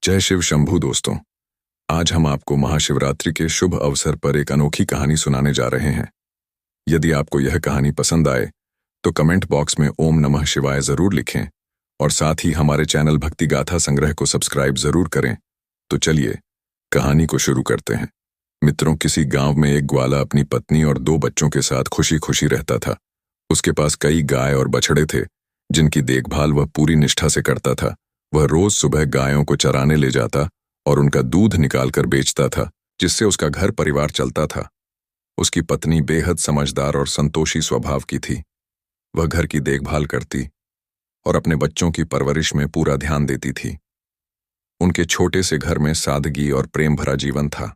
जय शिव शंभू दोस्तों। आज हम आपको महाशिवरात्रि के शुभ अवसर पर एक अनोखी कहानी सुनाने जा रहे हैं। यदि आपको यह कहानी पसंद आए तो कमेंट बॉक्स में ओम नमः शिवाय जरूर लिखें और साथ ही हमारे चैनल भक्ति गाथा संग्रह को सब्सक्राइब जरूर करें। तो चलिए कहानी को शुरू करते हैं। मित्रों, किसी गांव में एक ग्वाला अपनी पत्नी और 2 बच्चों के साथ खुशी खुशी रहता था। उसके पास कई गाय और बछड़े थे जिनकी देखभाल वह पूरी निष्ठा से करता था। वह रोज सुबह गायों को चराने ले जाता और उनका दूध निकालकर बेचता था, जिससे उसका घर परिवार चलता था। उसकी पत्नी बेहद समझदार और संतोषी स्वभाव की थी। वह घर की देखभाल करती और अपने बच्चों की परवरिश में पूरा ध्यान देती थी। उनके छोटे से घर में सादगी और प्रेम भरा जीवन था,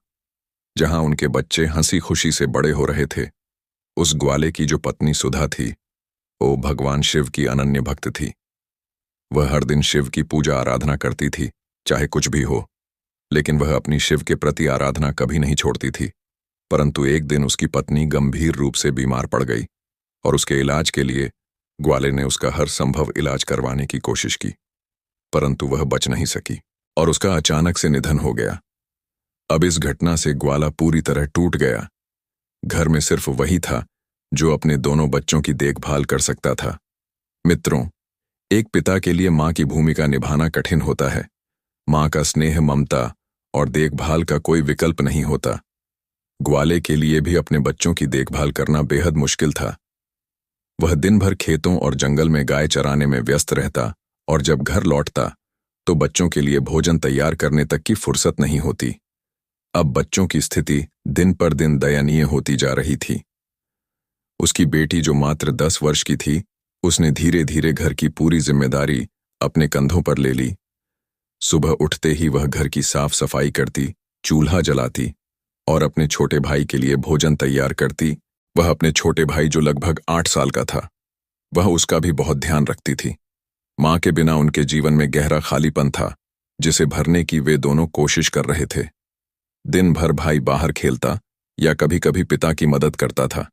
जहां उनके बच्चे हंसी खुशी से बड़े हो रहे थे। उस ग्वाले की जो पत्नी सुधा थी, वो भगवान शिव की अनन्य भक्त थी। वह हर दिन शिव की पूजा आराधना करती थी, चाहे कुछ भी हो, लेकिन वह अपनी शिव के प्रति आराधना कभी नहीं छोड़ती थी। परंतु एक दिन उसकी पत्नी गंभीर रूप से बीमार पड़ गई और उसके इलाज के लिए ग्वाले ने उसका हर संभव इलाज करवाने की कोशिश की, परंतु वह बच नहीं सकी और उसका अचानक से निधन हो गया। अब इस घटना से ग्वाला पूरी तरह टूट गया। घर में सिर्फ वही था जो अपने दोनों बच्चों की देखभाल कर सकता था। मित्रों, एक पिता के लिए मां की भूमिका निभाना कठिन होता है। मां का स्नेह, ममता और देखभाल का कोई विकल्प नहीं होता। ग्वाले के लिए भी अपने बच्चों की देखभाल करना बेहद मुश्किल था। वह दिन भर खेतों और जंगल में गाय चराने में व्यस्त रहता और जब घर लौटता तो बच्चों के लिए भोजन तैयार करने तक की फुर्सत नहीं होती। अब बच्चों की स्थिति दिन पर दिन दयनीय होती जा रही थी। उसकी बेटी जो मात्र 10 वर्ष की थी, उसने धीरे धीरे घर की पूरी जिम्मेदारी अपने कंधों पर ले ली। सुबह उठते ही वह घर की साफ सफाई करती, चूल्हा जलाती और अपने छोटे भाई के लिए भोजन तैयार करती। वह अपने छोटे भाई जो लगभग 8 साल का था, वह उसका भी बहुत ध्यान रखती थी। मां के बिना उनके जीवन में गहरा खालीपन था, जिसे भरने की वे दोनों कोशिश कर रहे थे। दिन भर भाई बाहर खेलता या कभी कभी पिता की मदद करता था,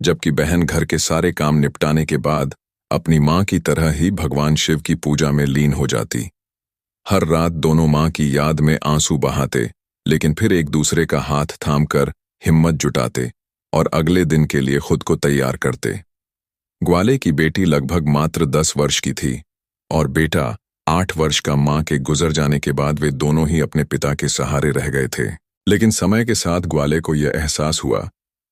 जबकि बहन घर के सारे काम निपटाने के बाद अपनी मां की तरह ही भगवान शिव की पूजा में लीन हो जाती। हर रात दोनों मां की याद में आंसू बहाते, लेकिन फिर एक दूसरे का हाथ थामकर हिम्मत जुटाते और अगले दिन के लिए खुद को तैयार करते। ग्वाले की बेटी लगभग मात्र 10 वर्ष की थी और बेटा 8 वर्ष का। मां के गुजर जाने के बाद वे दोनों ही अपने पिता के सहारे रह गए थे। लेकिन समय के साथ ग्वाले को यह एहसास हुआ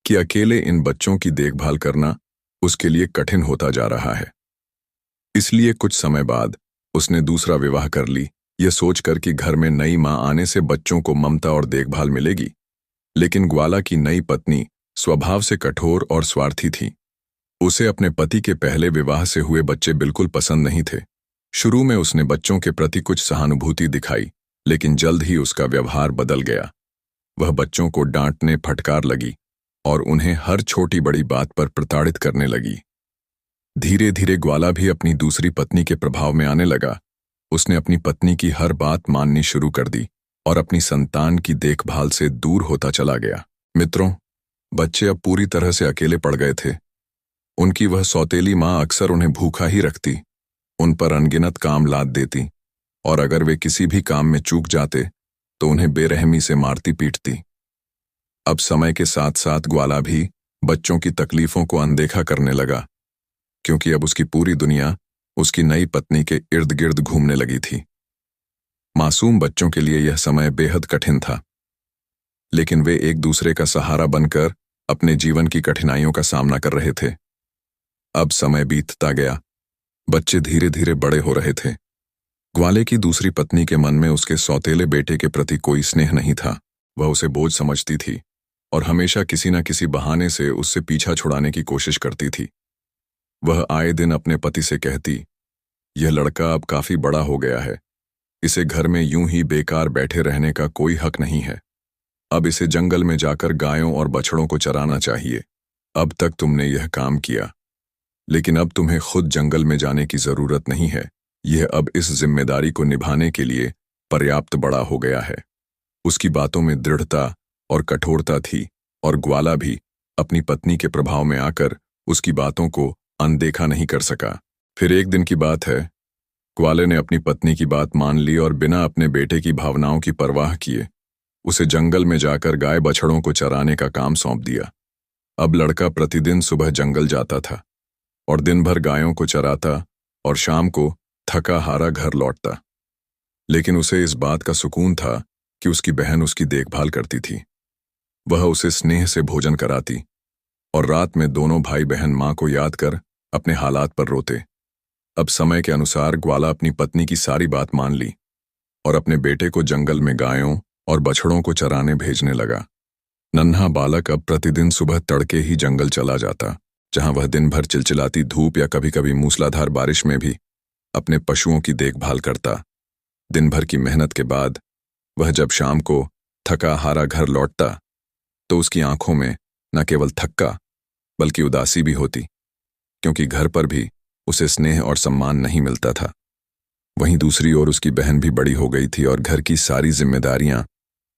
कि अकेले इन बच्चों की देखभाल करना उसके लिए कठिन होता जा रहा है। इसलिए कुछ समय बाद उसने दूसरा विवाह कर ली, यह सोचकर कि घर में नई मां आने से बच्चों को ममता और देखभाल मिलेगी। लेकिन ग्वाला की नई पत्नी स्वभाव से कठोर और स्वार्थी थी। उसे अपने पति के पहले विवाह से हुए बच्चे बिल्कुल पसंद नहीं थे। शुरू में उसने बच्चों के प्रति कुछ सहानुभूति दिखाई, लेकिन जल्द ही उसका व्यवहार बदल गया। वह बच्चों को डांटने फटकार लगी और उन्हें हर छोटी बड़ी बात पर प्रताड़ित करने लगी। धीरे धीरे ग्वाला भी अपनी दूसरी पत्नी के प्रभाव में आने लगा। उसने अपनी पत्नी की हर बात माननी शुरू कर दी और अपनी संतान की देखभाल से दूर होता चला गया। मित्रों, बच्चे अब पूरी तरह से अकेले पड़ गए थे। उनकी वह सौतेली मां अक्सर उन्हें भूखा ही रखती, उन पर अनगिनत काम लाद देती और अगर वे किसी भी काम में चूक जाते तो उन्हें बेरहमी से मारती पीटती। अब समय के साथ साथ ग्वाला भी बच्चों की तकलीफों को अनदेखा करने लगा, क्योंकि अब उसकी पूरी दुनिया उसकी नई पत्नी के इर्द गिर्द घूमने लगी थी। मासूम बच्चों के लिए यह समय बेहद कठिन था, लेकिन वे एक दूसरे का सहारा बनकर अपने जीवन की कठिनाइयों का सामना कर रहे थे। अब समय बीतता गया, बच्चे धीरे धीरे बड़े हो रहे थे। ग्वाले की दूसरी पत्नी के मन में उसके सौतेले बेटे के प्रति कोई स्नेह नहीं था। वह उसे बोझ समझती थी और हमेशा किसी न किसी बहाने से उससे पीछा छुड़ाने की कोशिश करती थी। वह आए दिन अपने पति से कहती, यह लड़का अब काफी बड़ा हो गया है, इसे घर में यूं ही बेकार बैठे रहने का कोई हक नहीं है। अब इसे जंगल में जाकर गायों और बछड़ों को चराना चाहिए। अब तक तुमने यह काम किया, लेकिन अब तुम्हें खुद जंगल में जाने की जरूरत नहीं है। यह अब इस जिम्मेदारी को निभाने के लिए पर्याप्त बड़ा हो गया है। उसकी बातों में दृढ़ता और कठोरता थी और ग्वाला भी अपनी पत्नी के प्रभाव में आकर उसकी बातों को अनदेखा नहीं कर सका। फिर एक दिन की बात है, ग्वाले ने अपनी पत्नी की बात मान ली और बिना अपने बेटे की भावनाओं की परवाह किए उसे जंगल में जाकर गाय बछड़ों को चराने का काम सौंप दिया। अब लड़का प्रतिदिन सुबह जंगल जाता था और दिन भर गायों को चराता और शाम को थका हारा घर लौटता। लेकिन उसे इस बात का सुकून था कि उसकी बहन उसकी देखभाल करती थी। वह उसे स्नेह से भोजन कराती और रात में दोनों भाई बहन मां को याद कर अपने हालात पर रोते। अब समय के अनुसार ग्वाला अपनी पत्नी की सारी बात मान ली और अपने बेटे को जंगल में गायों और बछड़ों को चराने भेजने लगा। नन्हा बालक अब प्रतिदिन सुबह तड़के ही जंगल चला जाता, जहां वह दिन भर चिलचिलाती धूप या कभी कभी मूसलाधार बारिश में भी अपने पशुओं की देखभाल करता। दिन भर की मेहनत के बाद वह जब शाम को थका हारा घर लौटता तो उसकी आंखों में न केवल थक्का बल्कि उदासी भी होती, क्योंकि घर पर भी उसे स्नेह और सम्मान नहीं मिलता था। वहीं दूसरी ओर उसकी बहन भी बड़ी हो गई थी और घर की सारी जिम्मेदारियां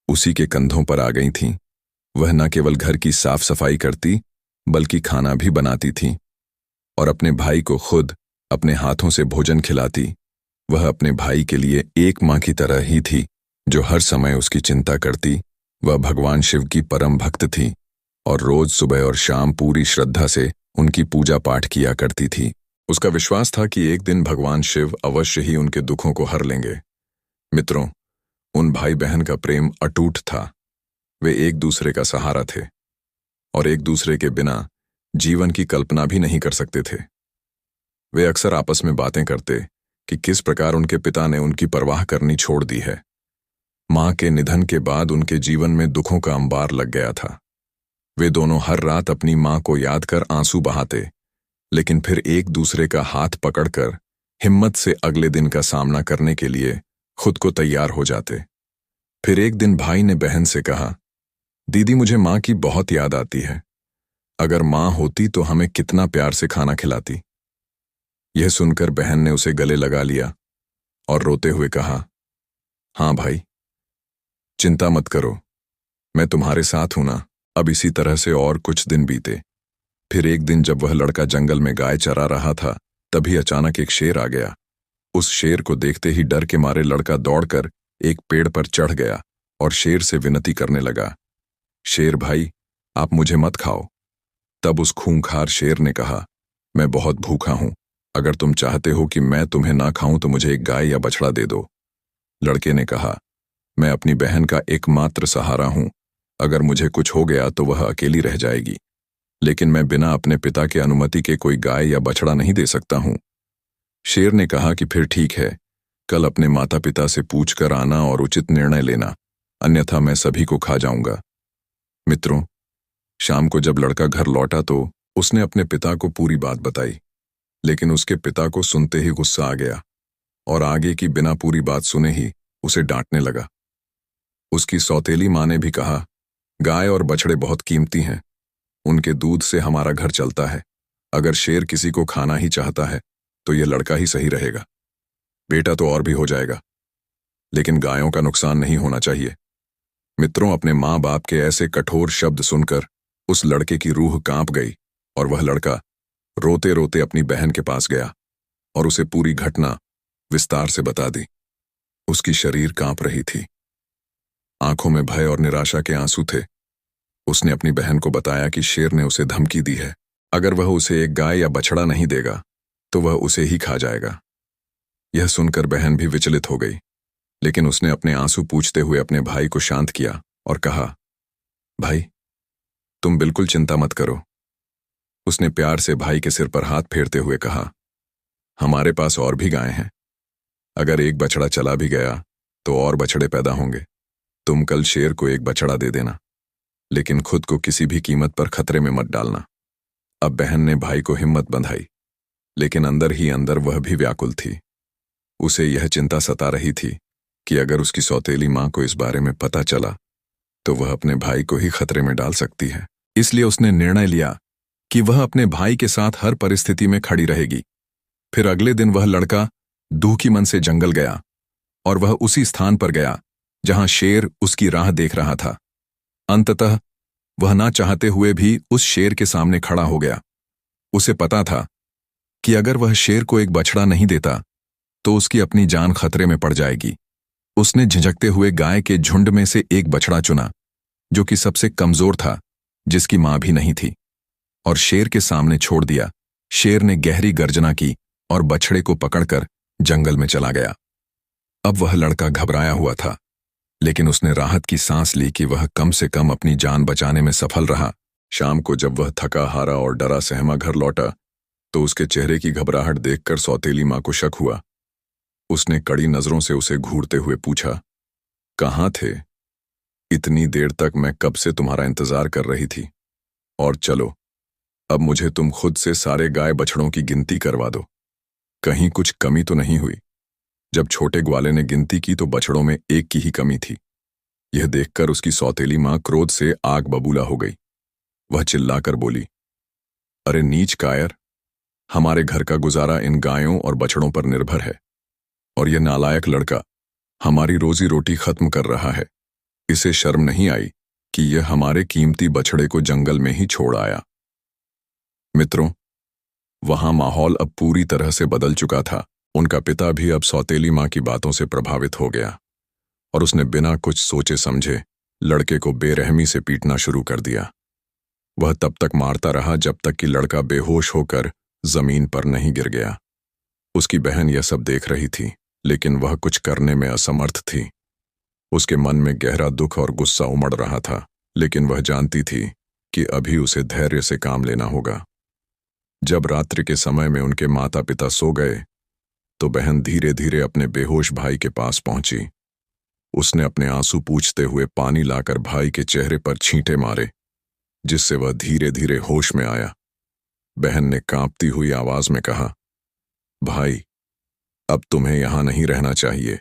उसी के कंधों पर आ गई थीं। वह न केवल घर की साफ सफाई करती बल्कि खाना भी बनाती थी और अपने भाई को खुद अपने हाथों से भोजन खिलाती। वह अपने भाई के लिए एक मां की तरह ही थी, जो हर समय उसकी चिंता करती। वह भगवान शिव की परम भक्त थी और रोज सुबह और शाम पूरी श्रद्धा से उनकी पूजा पाठ किया करती थी। उसका विश्वास था कि एक दिन भगवान शिव अवश्य ही उनके दुखों को हर लेंगे। मित्रों, उन भाई बहन का प्रेम अटूट था। वे एक दूसरे का सहारा थे और एक दूसरे के बिना जीवन की कल्पना भी नहीं कर सकते थे। वे अक्सर आपस में बातें करते कि किस प्रकार उनके पिता ने उनकी परवाह करनी छोड़ दी है। मां के निधन के बाद उनके जीवन में दुखों का अंबार लग गया था। वे दोनों हर रात अपनी मां को याद कर आंसू बहाते, लेकिन फिर एक दूसरे का हाथ पकड़कर हिम्मत से अगले दिन का सामना करने के लिए खुद को तैयार हो जाते। फिर एक दिन भाई ने बहन से कहा, दीदी मुझे मां की बहुत याद आती है। अगर मां होती तो हमें कितना प्यार से खाना खिलाती। यह सुनकर बहन ने उसे गले लगा लिया और रोते हुए कहा, हाँ भाई, चिंता मत करो, मैं तुम्हारे साथ हूं ना। अब इसी तरह से और कुछ दिन बीते। फिर एक दिन जब वह लड़का जंगल में गाय चरा रहा था, तभी अचानक एक शेर आ गया। उस शेर को देखते ही डर के मारे लड़का दौड़कर एक पेड़ पर चढ़ गया और शेर से विनती करने लगा, शेर भाई, आप मुझे मत खाओ। तब उस खूंखार शेर ने कहा, मैं बहुत भूखा हूं, अगर तुम चाहते हो कि मैं तुम्हें ना खाऊं तो मुझे एक गाय या बछड़ा दे दो। लड़के ने कहा, मैं अपनी बहन का एकमात्र सहारा हूं, अगर मुझे कुछ हो गया तो वह अकेली रह जाएगी, लेकिन मैं बिना अपने पिता की अनुमति के कोई गाय या बछड़ा नहीं दे सकता हूं। शेर ने कहा कि फिर ठीक है, कल अपने माता पिता से पूछ कर आना और उचित निर्णय लेना, अन्यथा मैं सभी को खा जाऊंगा। मित्रों, शाम को जब लड़का घर लौटा तो उसने अपने पिता को पूरी बात बताई, लेकिन उसके पिता को सुनते ही गुस्सा आ गया और आगे की बिना पूरी बात सुने ही उसे डांटने लगा। उसकी सौतेली मां ने भी कहा, गाय और बछड़े बहुत कीमती हैं, उनके दूध से हमारा घर चलता है। अगर शेर किसी को खाना ही चाहता है तो यह लड़का ही सही रहेगा। बेटा तो और भी हो जाएगा, लेकिन गायों का नुकसान नहीं होना चाहिए। मित्रों, अपने माँ बाप के ऐसे कठोर शब्द सुनकर उस लड़के की रूह कांप गई और वह लड़का रोते रोते अपनी बहन के पास गया और उसे पूरी घटना विस्तार से बता दी। उसकी शरीर कांप रही थी, आंखों में भय और निराशा के आंसू थे। उसने अपनी बहन को बताया कि शेर ने उसे धमकी दी है, अगर वह उसे एक गाय या बछड़ा नहीं देगा तो वह उसे ही खा जाएगा। यह सुनकर बहन भी विचलित हो गई, लेकिन उसने अपने आंसू पूछते हुए अपने भाई को शांत किया और कहा, भाई, तुम बिल्कुल चिंता मत करो। उसने प्यार से भाई के सिर पर हाथ फेरते हुए कहा, हमारे पास और भी गायें हैं, अगर एक बछड़ा चला भी गया तो और बछड़े पैदा होंगे। तुम कल शेर को एक बछड़ा दे देना, लेकिन खुद को किसी भी कीमत पर खतरे में मत डालना। अब बहन ने भाई को हिम्मत बंधाई, लेकिन अंदर ही अंदर वह भी व्याकुल थी। उसे यह चिंता सता रही थी कि अगर उसकी सौतेली मां को इस बारे में पता चला तो वह अपने भाई को ही खतरे में डाल सकती है। इसलिए उसने निर्णय लिया कि वह अपने भाई के साथ हर परिस्थिति में खड़ी रहेगी। फिर अगले दिन वह लड़का दुखी मन से जंगल गया और वह उसी स्थान पर गया जहां शेर उसकी राह देख रहा था। अंततः वह ना चाहते हुए भी उस शेर के सामने खड़ा हो गया। उसे पता था कि अगर वह शेर को एक बछड़ा नहीं देता तो उसकी अपनी जान खतरे में पड़ जाएगी। उसने झिझकते हुए गाय के झुंड में से एक बछड़ा चुना, जो कि सबसे कमजोर था, जिसकी मां भी नहीं थी, और शेर के सामने छोड़ दिया। शेर ने गहरी गर्जना की और बछड़े को पकड़कर जंगल में चला गया। अब वह लड़का घबराया हुआ था, लेकिन उसने राहत की सांस ली कि वह कम से कम अपनी जान बचाने में सफल रहा। शाम को जब वह थका हारा और डरा सहमा घर लौटा, तो उसके चेहरे की घबराहट देखकर सौतेली मां को शक हुआ। उसने कड़ी नजरों से उसे घूरते हुए पूछा, कहाँ थे? इतनी देर तक मैं कब से तुम्हारा इंतजार कर रही थी। और चलो, अब मुझे तुम खुद से सारे गाय बछड़ों की गिनती करवा दो, कहीं कुछ कमी तो नहीं हुई। जब छोटे ग्वाले ने गिनती की तो बछड़ों में एक की ही कमी थी। यह देखकर उसकी सौतेली मां क्रोध से आग बबूला हो गई। वह चिल्लाकर बोली, अरे नीच कायर, हमारे घर का गुजारा इन गायों और बछड़ों पर निर्भर है, और यह नालायक लड़का हमारी रोजी रोटी खत्म कर रहा है। इसे शर्म नहीं आई कि यह हमारे कीमती बछड़े को जंगल में ही छोड़ आया। मित्रों, वहां माहौल अब पूरी तरह से बदल चुका था। उनका पिता भी अब सौतेली मां की बातों से प्रभावित हो गया, और उसने बिना कुछ सोचे समझे लड़के को बेरहमी से पीटना शुरू कर दिया। वह तब तक मारता रहा जब तक कि लड़का बेहोश होकर जमीन पर नहीं गिर गया। उसकी बहन यह सब देख रही थी, लेकिन वह कुछ करने में असमर्थ थी। उसके मन में गहरा दुख और गुस्सा उमड़ रहा था, लेकिन वह जानती थी कि अभी उसे धैर्य से काम लेना होगा। जब रात्रि के समय में उनके माता पिता सो गए, तो बहन धीरे धीरे अपने बेहोश भाई के पास पहुंची। उसने अपने आंसू पूंछते हुए पानी लाकर भाई के चेहरे पर छींटे मारे, जिससे वह धीरे धीरे होश में आया। बहन ने कांपती हुई आवाज में कहा, भाई, अब तुम्हें यहां नहीं रहना चाहिए।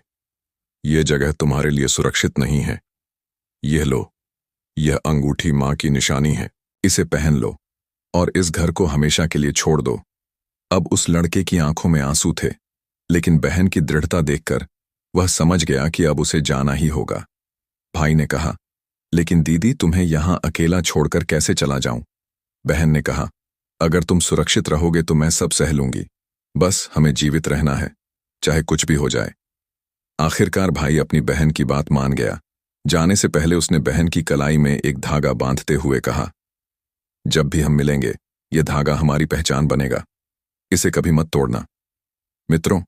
यह जगह तुम्हारे लिए सुरक्षित नहीं है। यह लो, यह अंगूठी मां की निशानी है। इसे पहन लो और इस घर को हमेशा के लिए छोड़ दो। अब उस लड़के की आंखों में आंसू थे, लेकिन बहन की दृढ़ता देखकर वह समझ गया कि अब उसे जाना ही होगा। भाई ने कहा, लेकिन दीदी, तुम्हें यहां अकेला छोड़कर कैसे चला जाऊं? बहन ने कहा, अगर तुम सुरक्षित रहोगे तो मैं सब सह लूंगी। बस हमें जीवित रहना है, चाहे कुछ भी हो जाए। आखिरकार भाई अपनी बहन की बात मान गया। जाने से पहले उसने बहन की कलाई में एक धागा बांधते हुए कहा, जब भी हम मिलेंगे यह धागा हमारी पहचान बनेगा। इसे कभी मत तोड़ना। मित्रों,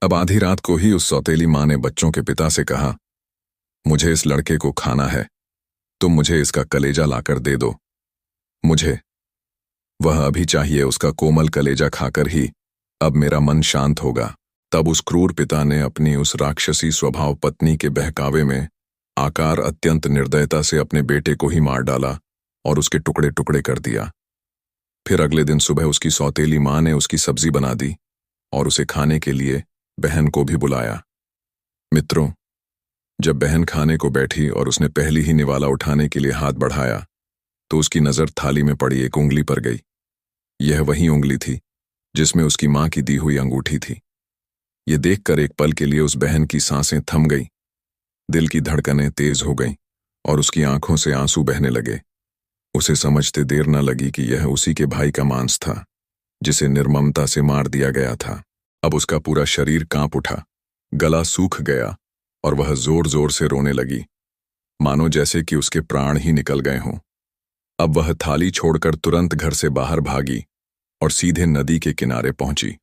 अब आधी रात को ही उस सौतेली मां ने बच्चों के पिता से कहा, मुझे इस लड़के को खाना है, तुम मुझे इसका कलेजा लाकर दे दो। मुझे वह अभी चाहिए। उसका कोमल कलेजा खाकर ही अब मेरा मन शांत होगा। तब उस क्रूर पिता ने अपनी उस राक्षसी स्वभाव पत्नी के बहकावे में आकार अत्यंत निर्दयता से अपने बेटे को ही मार डाला और उसके टुकड़े टुकड़े कर दिया। फिर अगले दिन सुबह उसकी सौतेली मां ने उसकी सब्जी बना दी और उसे खाने के लिए बहन को भी बुलाया। मित्रों, जब बहन खाने को बैठी और उसने पहली ही निवाला उठाने के लिए हाथ बढ़ाया, तो उसकी नजर थाली में पड़ी एक उंगली पर गई। यह वही उंगली थी जिसमें उसकी मां की दी हुई अंगूठी थी। ये देखकर एक पल के लिए उस बहन की सांसें थम गईं, दिल की धड़कनें तेज हो गईं और उसकी आंखों से आंसू बहने लगे। उसे समझते देर न लगी कि यह उसी के भाई का मांस था, जिसे निर्ममता से मार दिया गया था। अब उसका पूरा शरीर कांप उठा, गला सूख गया और वह जोर जोर से रोने लगी, मानो जैसे कि उसके प्राण ही निकल गए हों। अब वह थाली छोड़कर तुरंत घर से बाहर भागी और सीधे नदी के किनारे पहुंची।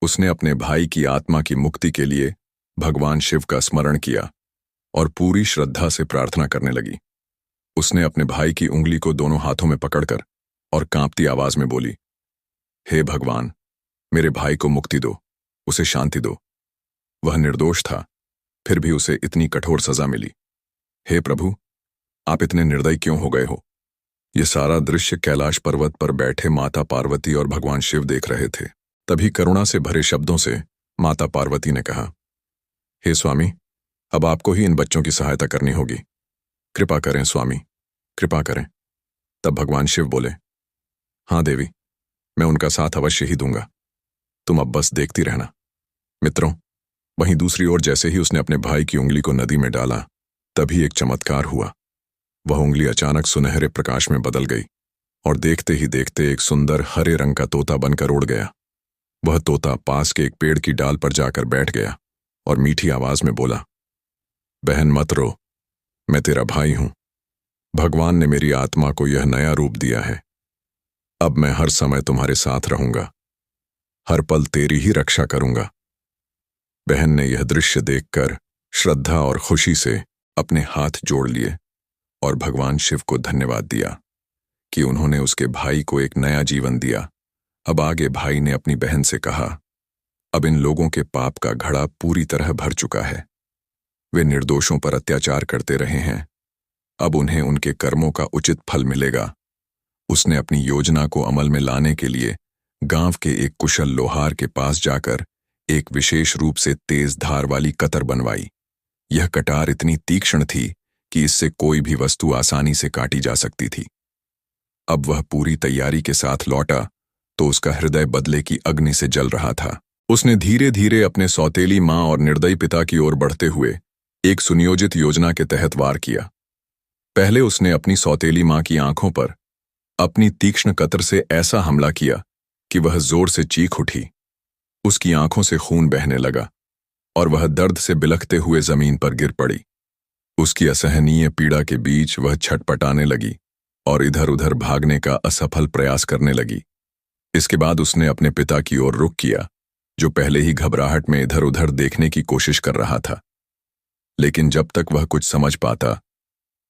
उसने अपने भाई की आत्मा की मुक्ति के लिए भगवान शिव का स्मरण किया और पूरी श्रद्धा से प्रार्थना करने लगी। उसने अपने भाई की उंगली को दोनों हाथों में पकड़कर और कांपती आवाज में बोली, हे भगवान, मेरे भाई को मुक्ति दो, उसे शांति दो। वह निर्दोष था, फिर भी उसे इतनी कठोर सजा मिली। हे प्रभु, आप इतने निर्दयी क्यों हो गए हो? यह सारा दृश्य कैलाश पर्वत पर बैठे माता पार्वती और भगवान शिव देख रहे थे। तभी करुणा से भरे शब्दों से माता पार्वती ने कहा, हे स्वामी, अब आपको ही इन बच्चों की सहायता करनी होगी। कृपा करें स्वामी, कृपा करें। तब भगवान शिव बोले, हाँ देवी, मैं उनका साथ अवश्य ही दूंगा, तुम अब बस देखती रहना। मित्रों, वहीं दूसरी ओर जैसे ही उसने अपने भाई की उंगली को नदी में डाला, तभी एक चमत्कार हुआ। वह उंगली अचानक सुनहरे प्रकाश में बदल गई और देखते ही देखते एक सुंदर हरे रंग का तोता बनकर उड़ गया। वह तोता पास के एक पेड़ की डाल पर जाकर बैठ गया और मीठी आवाज में बोला, बहन मत रो, मैं तेरा भाई हूं। भगवान ने मेरी आत्मा को यह नया रूप दिया है। अब मैं हर समय तुम्हारे साथ रहूंगा, हर पल तेरी ही रक्षा करूंगा। बहन ने यह दृश्य देखकर श्रद्धा और खुशी से अपने हाथ जोड़ लिए और भगवान शिव को धन्यवाद दिया कि उन्होंने उसके भाई को एक नया जीवन दिया। अब आगे भाई ने अपनी बहन से कहा, अब इन लोगों के पाप का घड़ा पूरी तरह भर चुका है। वे निर्दोषों पर अत्याचार करते रहे हैं, अब उन्हें उनके कर्मों का उचित फल मिलेगा। उसने अपनी योजना को अमल में लाने के लिए गांव के एक कुशल लोहार के पास जाकर एक विशेष रूप से तेज धार वाली कतर बनवाई। यह कटार इतनी तीक्ष्ण थी कि इससे कोई भी वस्तु आसानी से काटी जा सकती थी। अब वह पूरी तैयारी के साथ लौटा तो उसका हृदय बदले की अग्नि से जल रहा था। उसने धीरे धीरे अपने सौतेली मां और निर्दयी पिता की ओर बढ़ते हुए एक सुनियोजित योजना के तहत वार किया। पहले उसने अपनी सौतेली मां की आंखों पर अपनी तीक्ष्ण कतर से ऐसा हमला किया कि वह जोर से चीख उठी। उसकी आंखों से खून बहने लगा और वह दर्द से बिलखते हुए जमीन पर गिर पड़ी। उसकी असहनीय पीड़ा के बीच वह छटपटाने लगी और इधर उधर भागने का असफल प्रयास करने लगी। इसके बाद उसने अपने पिता की ओर रुख किया, जो पहले ही घबराहट में इधर उधर देखने की कोशिश कर रहा था। लेकिन जब तक वह कुछ समझ पाता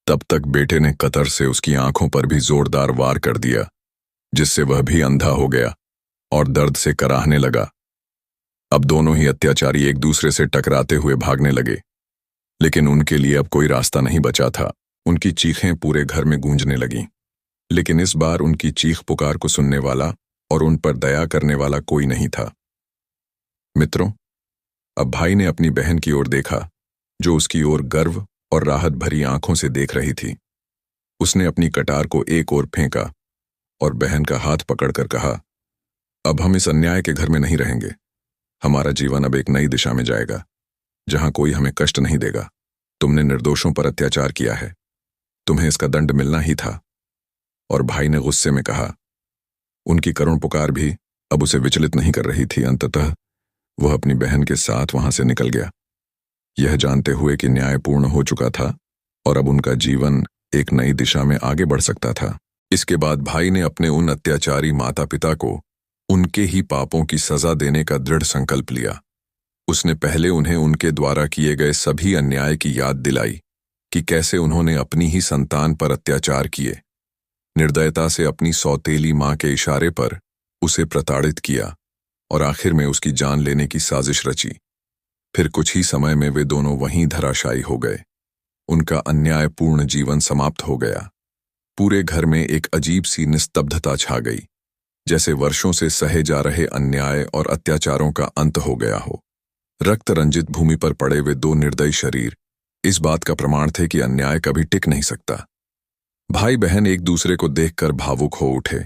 तब तक बेटे ने कतर से उसकी आंखों पर भी जोरदार वार कर दिया, जिससे वह भी अंधा हो गया और दर्द से कराहने लगा। अब दोनों ही अत्याचारी एक दूसरे से टकराते हुए भागने लगे, लेकिन उनके लिए अब कोई रास्ता नहीं बचा था। उनकी चीखें पूरे घर में गूंजने लगीं, लेकिन इस बार उनकी चीख पुकार को सुनने वाला और उन पर दया करने वाला कोई नहीं था। मित्रों, अब भाई ने अपनी बहन की ओर देखा, जो उसकी ओर गर्व और राहत भरी आंखों से देख रही थी। उसने अपनी कटार को एक ओर फेंका और बहन का हाथ पकड़कर कहा, अब हम इस अन्याय के घर में नहीं रहेंगे। हमारा जीवन अब एक नई दिशा में जाएगा, जहां कोई हमें कष्ट नहीं देगा। तुमने निर्दोषों पर अत्याचार किया है, तुम्हें इसका दंड मिलना ही था। और भाई ने गुस्से में कहा। उनकी करुण पुकार भी अब उसे विचलित नहीं कर रही थी। अंततः वह अपनी बहन के साथ वहां से निकल गया, यह जानते हुए कि न्याय पूर्ण हो चुका था और अब उनका जीवन एक नई दिशा में आगे बढ़ सकता था। इसके बाद भाई ने अपने उन अत्याचारी माता पिता को उनके ही पापों की सजा देने का दृढ़ संकल्प लिया। उसने पहले उन्हें उनके द्वारा किए गए सभी अन्याय की याद दिलाई कि कैसे उन्होंने अपनी ही संतान पर अत्याचार किए, निर्दयता से अपनी सौतेली मां के इशारे पर उसे प्रताड़ित किया और आखिर में उसकी जान लेने की साजिश रची। फिर कुछ ही समय में वे दोनों वहीं धराशायी हो गए। उनका अन्यायपूर्ण जीवन समाप्त हो गया। पूरे घर में एक अजीब सी निस्तब्धता छा गई, जैसे वर्षों से सहे जा रहे अन्याय और अत्याचारों का अंत हो गया हो। रक्त रंजित भूमि पर पड़े वे दो निर्दयी शरीर इस बात का प्रमाण थे कि अन्याय कभी टिक नहीं सकता। भाई बहन एक दूसरे को देखकर भावुक हो उठे।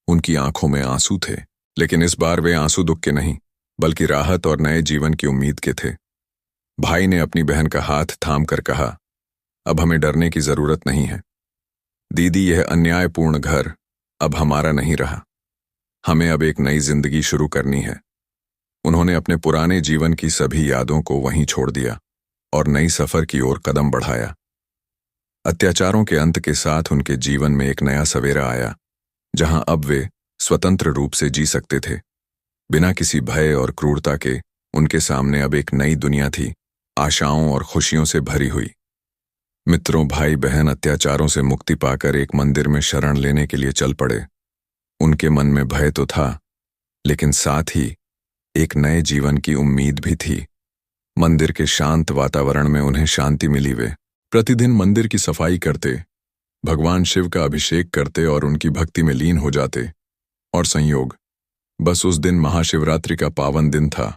उनकी आंखों में आंसू थे, लेकिन इस बार वे आंसू दुख के नहीं, बल्कि राहत और नए जीवन की उम्मीद के थे। भाई ने अपनी बहन का हाथ थाम कर कहा, अब हमें डरने की जरूरत नहीं है। दीदी, यह अन्यायपूर्ण घर अब हमारा नहीं रहा। हमें अब एक नई जिंदगी शुरू करनी है। उन्होंने अपने पुराने जीवन की सभी यादों को वहीं छोड़ दिया और नई सफर की ओर कदम बढ़ाया। अत्याचारों के अंत के साथ उनके जीवन में एक नया सवेरा आया, जहां अब वे स्वतंत्र रूप से जी सकते थे। बिना किसी भय और क्रूरता के उनके सामने अब एक नई दुनिया थी, आशाओं और खुशियों से भरी हुई। मित्रों, भाई बहन अत्याचारों से मुक्ति पाकर एक मंदिर में शरण लेने के लिए चल पड़े। उनके मन में भय तो था, लेकिन साथ ही एक नए जीवन की उम्मीद भी थी। मंदिर के शांत वातावरण में उन्हें शांति मिली। वे प्रतिदिन मंदिर की सफाई करते, भगवान शिव का अभिषेक करते और उनकी भक्ति में लीन हो जाते। और संयोग, बस उस दिन महाशिवरात्रि का पावन दिन था।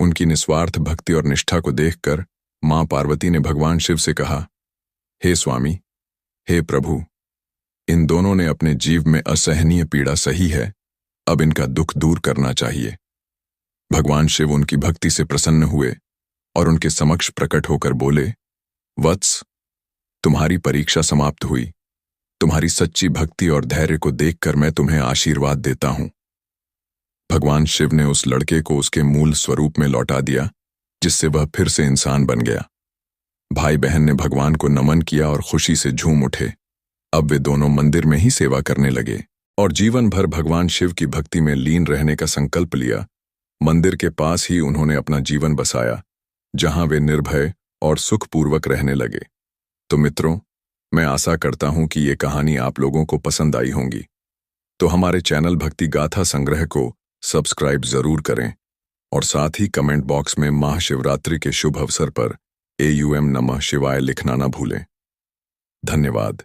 उनकी निस्वार्थ भक्ति और निष्ठा को देखकर मां पार्वती ने भगवान शिव से कहा, हे स्वामी, हे प्रभु, इन दोनों ने अपने जीव में असहनीय पीड़ा सही है, अब इनका दुख दूर करना चाहिए। भगवान शिव उनकी भक्ति से प्रसन्न हुए और उनके समक्ष प्रकट होकर बोले, वत्स, तुम्हारी परीक्षा समाप्त हुई। तुम्हारी सच्ची भक्ति और धैर्य को देखकर मैं तुम्हें आशीर्वाद देता हूं। भगवान शिव ने उस लड़के को उसके मूल स्वरूप में लौटा दिया, जिससे वह फिर से इंसान बन गया। भाई बहन ने भगवान को नमन किया और खुशी से झूम उठे। अब वे दोनों मंदिर में ही सेवा करने लगे और जीवन भर भगवान शिव की भक्ति में लीन रहने का संकल्प लिया। मंदिर के पास ही उन्होंने अपना जीवन बसाया, जहां वे निर्भय और सुखपूर्वक रहने लगे। तो मित्रों, मैं आशा करता हूं कि ये कहानी आप लोगों को पसंद आई होंगी। तो हमारे चैनल भक्ति गाथा संग्रह को सब्सक्राइब जरूर करें और साथ ही कमेंट बॉक्स में महाशिवरात्रि के शुभ अवसर पर AUM नमः शिवाय लिखना न भूलें। धन्यवाद।